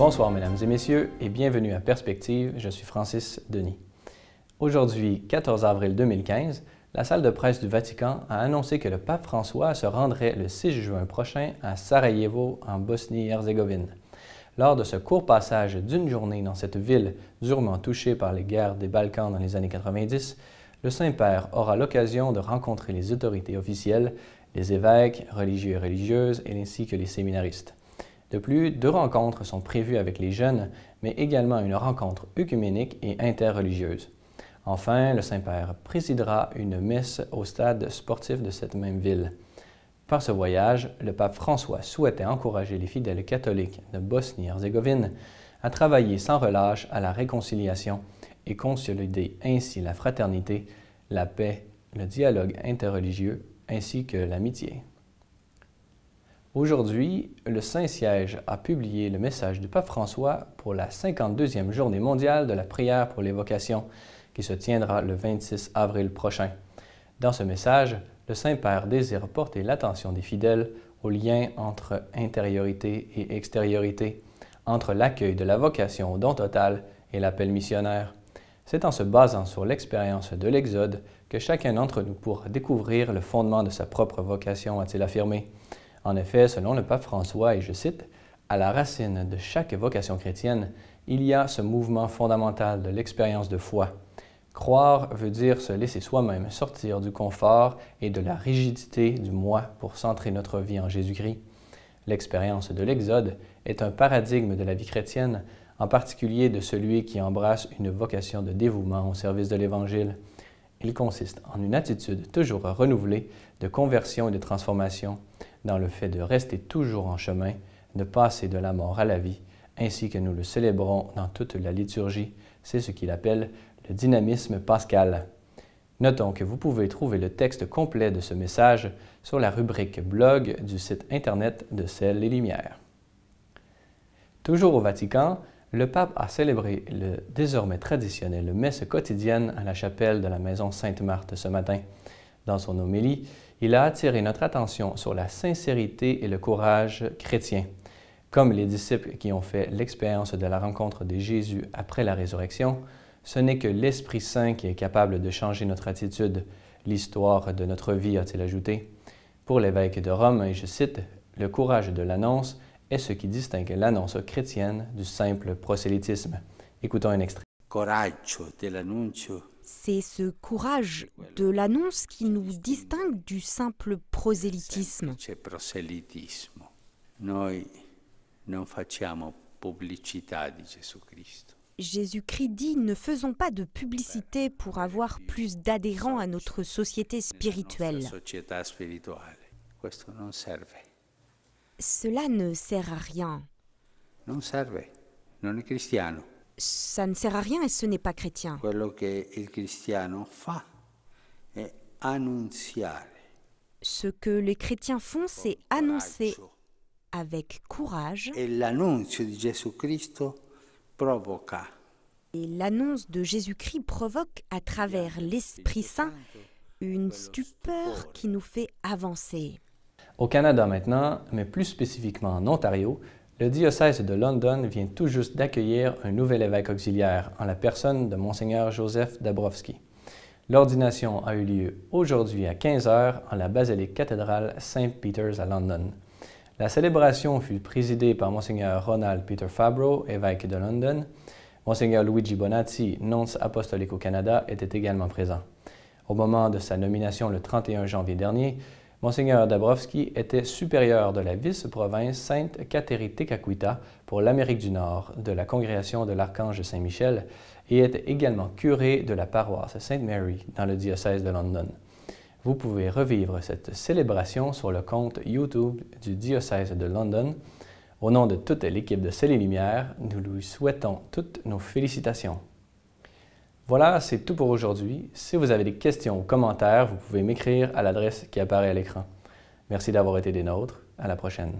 Bonsoir mesdames et messieurs et bienvenue à Perspective, je suis Francis Denis. Aujourd'hui, 14 avril 2015, la salle de presse du Vatican a annoncé que le pape François se rendrait le 6 juin prochain à Sarajevo, en Bosnie-Herzégovine. Lors de ce court passage d'une journée dans cette ville durement touchée par les guerres des Balkans dans les années 90, le Saint-Père aura l'occasion de rencontrer les autorités officielles, les évêques, religieux et religieuses, ainsi que les séminaristes. De plus, 2 rencontres sont prévues avec les jeunes, mais également une rencontre œcuménique et interreligieuse. Enfin, le Saint-Père présidera une messe au stade sportif de cette même ville. Par ce voyage, le pape François souhaitait encourager les fidèles catholiques de Bosnie-Herzégovine à travailler sans relâche à la réconciliation et consolider ainsi la fraternité, la paix, le dialogue interreligieux ainsi que l'amitié. Aujourd'hui, le Saint-Siège a publié le message du pape François pour la 52e journée mondiale de la prière pour les vocations, qui se tiendra le 26 avril prochain. Dans ce message, le Saint-Père désire porter l'attention des fidèles au lien entre intériorité et extériorité, entre l'accueil de la vocation au don total et l'appel missionnaire. C'est en se basant sur l'expérience de l'Exode que chacun d'entre nous pourra découvrir le fondement de sa propre vocation, a-t-il affirmé. En effet, selon le pape François, et je cite, « À la racine de chaque vocation chrétienne, il y a ce mouvement fondamental de l'expérience de foi. Croire veut dire se laisser soi-même sortir du confort et de la rigidité du moi pour centrer notre vie en Jésus-Christ. L'expérience de l'Exode est un paradigme de la vie chrétienne, en particulier de celui qui embrasse une vocation de dévouement au service de l'Évangile. Il consiste en une attitude toujours renouvelée de conversion et de transformation, dans le fait de rester toujours en chemin, de passer de la mort à la vie, ainsi que nous le célébrons dans toute la liturgie. C'est ce qu'il appelle le dynamisme pascal. Notons que vous pouvez trouver le texte complet de ce message sur la rubrique blog du site Internet de Ciel et Lumière. Toujours au Vatican, le pape a célébré le désormais traditionnel messe quotidienne à la chapelle de la Maison Sainte-Marthe ce matin. Dans son homélie, il a attiré notre attention sur la sincérité et le courage chrétien. Comme les disciples qui ont fait l'expérience de la rencontre de Jésus après la résurrection, ce n'est que l'Esprit Saint qui est capable de changer notre attitude, l'histoire de notre vie, a-t-il ajouté. Pour l'évêque de Rome, et je cite, « Le courage de l'annonce est ce qui distingue l'annonce chrétienne du simple prosélytisme. » Écoutons un extrait. C'est ce courage de l'annonce qui nous distingue du simple prosélytisme. Jésus-Christ dit « Ne faisons pas de publicité pour avoir plus d'adhérents à notre société spirituelle. » Cela ne sert à rien. Ça ne sert à rien et ce n'est pas chrétien. Ce que les chrétiens font, c'est annoncer avec courage. Et l'annonce de Jésus-Christ provoque à travers l'Esprit Saint une stupeur qui nous fait avancer. Au Canada maintenant, mais plus spécifiquement en Ontario, le diocèse de London vient tout juste d'accueillir un nouvel évêque auxiliaire en la personne de Monseigneur Joseph Dabrowski. L'ordination a eu lieu aujourd'hui à 15 h en la basilique cathédrale St. Peter's à London. La célébration fut présidée par Monseigneur Ronald Peter Fabro, évêque de London. Monseigneur Luigi Bonazzi, nonce apostolique au Canada, était également présent. Au moment de sa nomination le 31 janvier dernier, Monseigneur Dabrowski était supérieur de la vice-province Sainte Catherine Tekakwitha pour l'Amérique du Nord de la congrégation de l'Archange Saint-Michel et était également curé de la paroisse Sainte Mary dans le diocèse de London. Vous pouvez revivre cette célébration sur le compte YouTube du diocèse de London. Au nom de toute l'équipe de Ciel et Lumière, nous lui souhaitons toutes nos félicitations. Voilà, c'est tout pour aujourd'hui. Si vous avez des questions ou commentaires, vous pouvez m'écrire à l'adresse qui apparaît à l'écran. Merci d'avoir été des nôtres. À la prochaine.